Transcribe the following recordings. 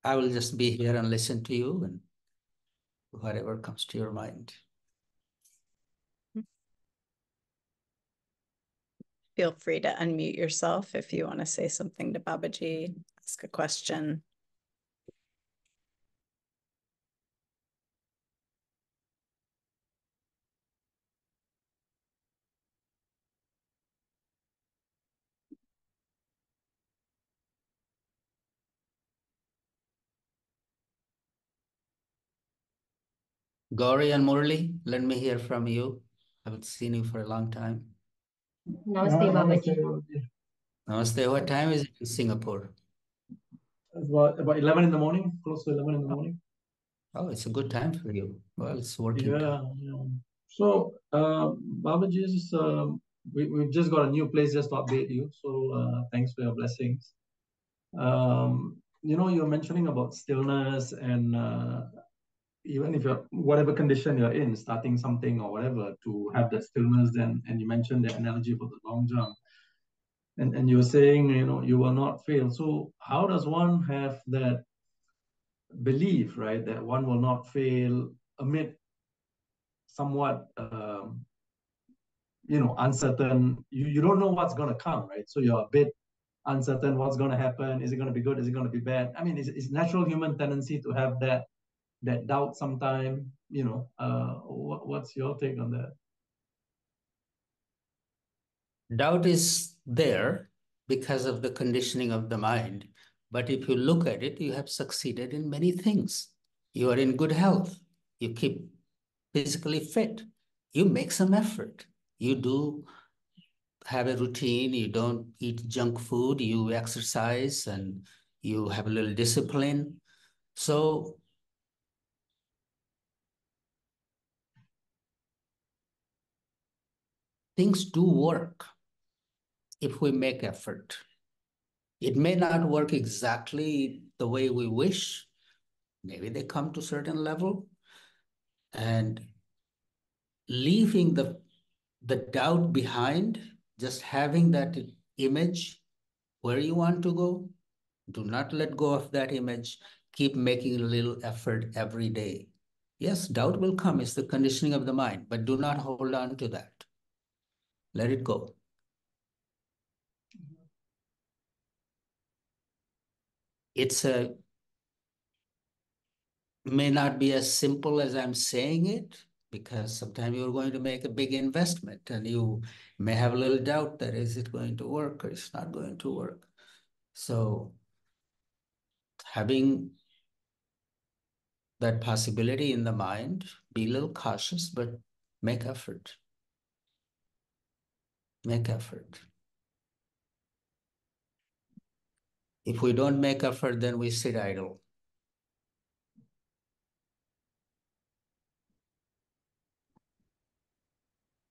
I will just be here and listen to you and whatever comes to your mind. Feel free to unmute yourself if you want to say something to Babaji, ask a question. Gauri and Murli, let me hear from you. I haven't seen you for a long time. Namaste, Babaji. Namaste. What time is it in Singapore? It's about 11 in the morning, close to 11 in the morning. Oh, it's a good time for you. Well, it's working time. Yeah. So, Babaji's, we've just got a new place just to update you. So, thanks for your blessings. You're mentioning about stillness and even if you're whatever condition you're in, starting something or whatever, to have that stillness, then, and you mentioned the analogy for the long jump. And you're saying, you will not fail. So how does one have that belief, right, that one will not fail amid somewhat, uncertain? You don't know what's going to come, right? So you're a bit uncertain what's going to happen. Is it going to be good? Is it going to be bad? I mean, it's natural human tendency to have that doubt sometime. What's your take on that? Doubt is there because of the conditioning of the mind. But if you look at it, you have succeeded in many things. You are in good health. You keep physically fit. You make some effort. You do have a routine. You don't eat junk food. You exercise and you have a little discipline. So things do work if we make effort. It may not work exactly the way we wish. Maybe they come to a certain level, and leaving the doubt behind, just having that image where you want to go. Do not let go of that image. Keep making a little effort every day. Yes, doubt will come. It's the conditioning of the mind, but do not hold on to that. Let it go. It's may not be as simple as I'm saying it, because sometimes you're going to make a big investment and you may have a little doubt that is it going to work or it's not going to work. So having that possibility in the mind, be a little cautious, but make effort. Make effort. If we don't make effort, then we sit idle.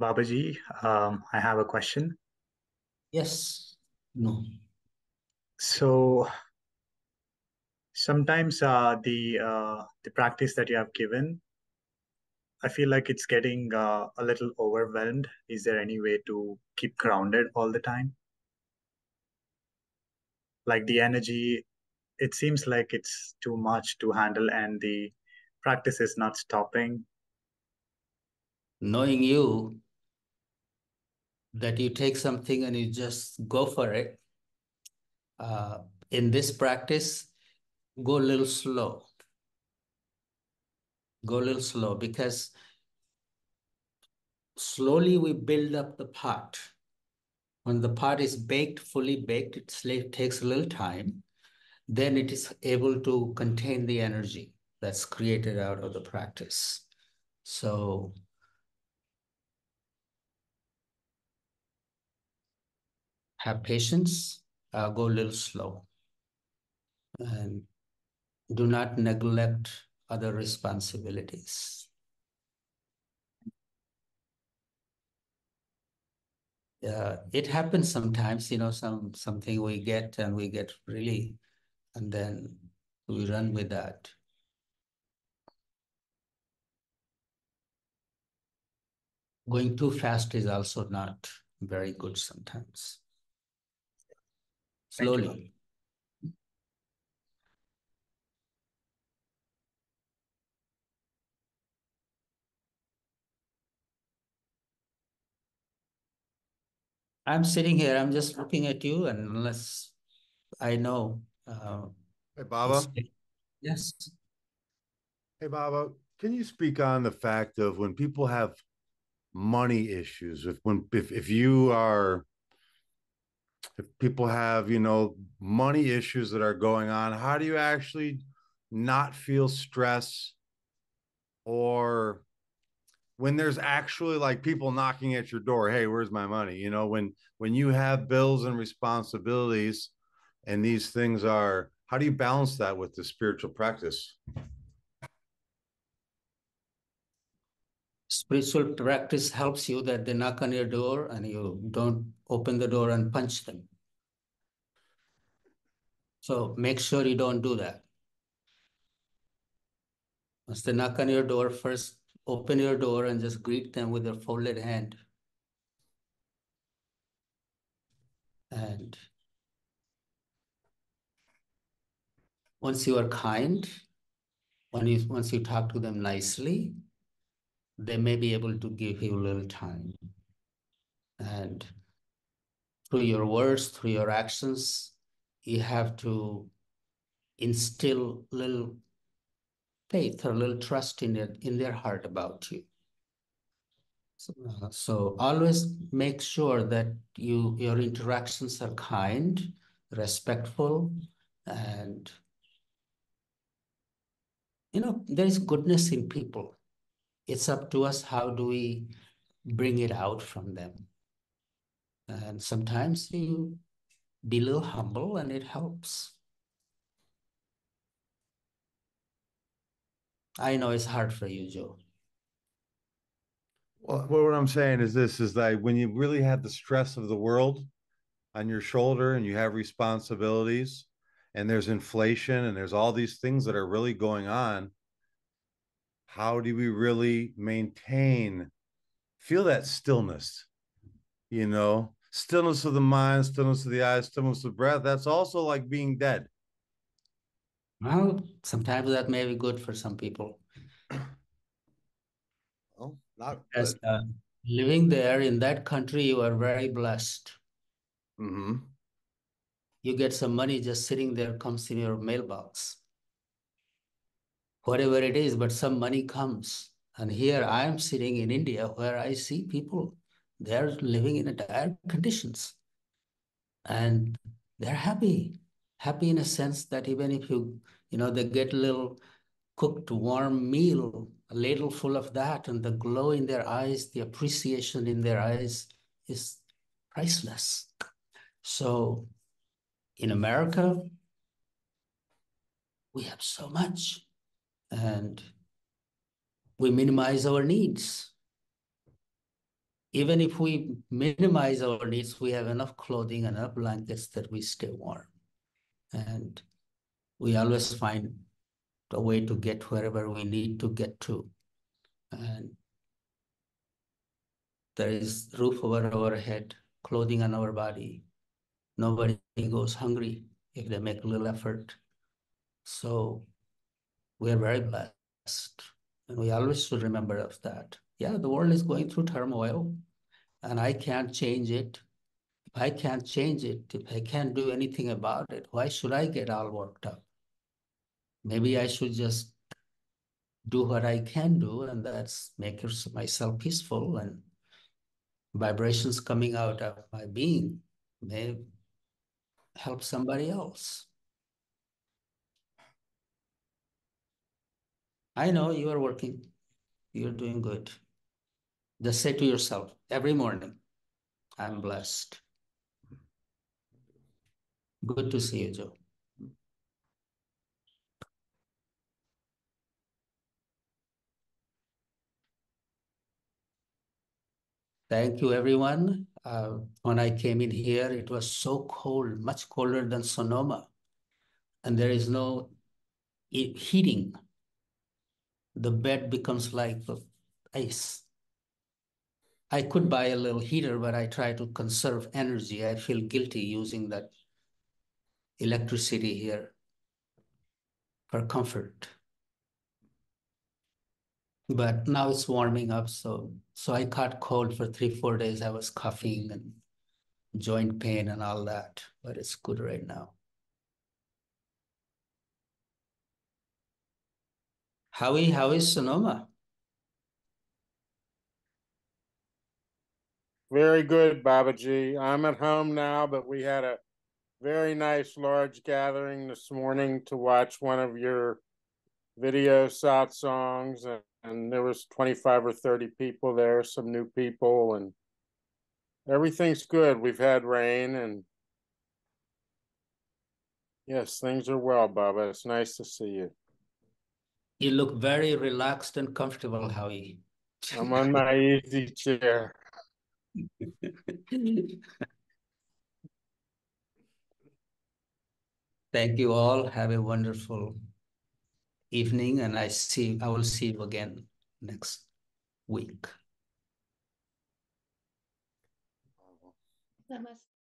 Babaji, I have a question. Yes. No. So sometimes the practice that you have given, I feel like it's getting a little overwhelmed. Is there any way to keep grounded all the time? Like the energy, it seems like it's too much to handle and the practice is not stopping. Knowing you, that you take something and you just go for it. In this practice, go a little slow. Go a little slow, because slowly we build up the pot. When the pot is baked, fully baked, it takes a little time. Then it is able to contain the energy that's created out of the practice. So have patience, go a little slow, and do not neglect other responsibilities. It happens sometimes, something we get and we get really, and then we run with that. Going too fast is also not very good sometimes. Slowly. I'm sitting here, I'm just looking at you, and unless I know. Hey, Baba. Yes. Hey, Baba. Can you speak on the fact of when people have money issues? If people have, money issues that are going on, how do you actually not feel stress, or when there's actually like people knocking at your door, hey, where's my money? When you have bills and responsibilities and these things are, how do you balance that with the spiritual practice? Spiritual practice helps you that they knock on your door and you don't open the door and punch them. So make sure you don't do that. Once they knock on your door, first open your door and just greet them with your folded hand. And once you are kind, once you talk to them nicely, they may be able to give you a little time. And through your words, through your actions, you have to instill a little faith or a little trust in their heart about you. So always make sure that your interactions are kind, respectful, and there is goodness in people. It's up to us how do we bring it out from them. And sometimes you be a little humble and it helps. I know it's hard for you, Joe. Well, what I'm saying is this, is that when you really have the stress of the world on your shoulder and you have responsibilities and there's inflation and there's all these things that are really going on, how do we really feel that stillness, stillness of the mind, stillness of the eyes, stillness of breath? That's also like being dead. Well, sometimes that may be good for some people. Well, not As good. living there in that country, you are very blessed. Mm-hmm. You get some money just sitting there, comes in your mailbox. Whatever it is, but some money comes. And here I am sitting in India where I see people, they're living in dire conditions. And they're happy in a sense that even if they get a little cooked warm meal, a ladle full of that, and the glow in their eyes, the appreciation in their eyes is priceless. So in America, we have so much and we minimize our needs. Even if we minimize our needs, we have enough clothing and enough blankets that we stay warm. And we always find a way to get wherever we need to get to. And there is roof over our head, clothing on our body. Nobody goes hungry if they make a little effort. So we are very blessed. And we always should remember of that. Yeah, the world is going through turmoil and I can't change it. If I can't change it, if I can't do anything about it, why should I get all worked up? Maybe I should just do what I can do, and that's make myself peaceful, and vibrations coming out of my being may help somebody else. I know you are working. You're doing good. Just say to yourself every morning, I'm blessed. Good to see you, Joe. Thank you, everyone. When I came in here, it was so cold, much colder than Sonoma, and there is no heating. The bed becomes like ice. I could buy a little heater, but I try to conserve energy. I feel guilty using that electricity here for comfort. But now it's warming up, so I caught cold for 3-4 days. I was coughing, and joint pain and all that, but it's good right now. How is Sonoma? Very good, Babaji. I'm at home now, but we had a very nice large gathering this morning to watch one of your video satsangs, and there was 25 or 30 people there, some new people, and everything's good. We've had rain, and yes, things are well, Baba. It's nice to see you. You look very relaxed and comfortable, Howie. I'm on my easy chair. Thank you all. Have a wonderful evening, and I will see you again next week. Namaste.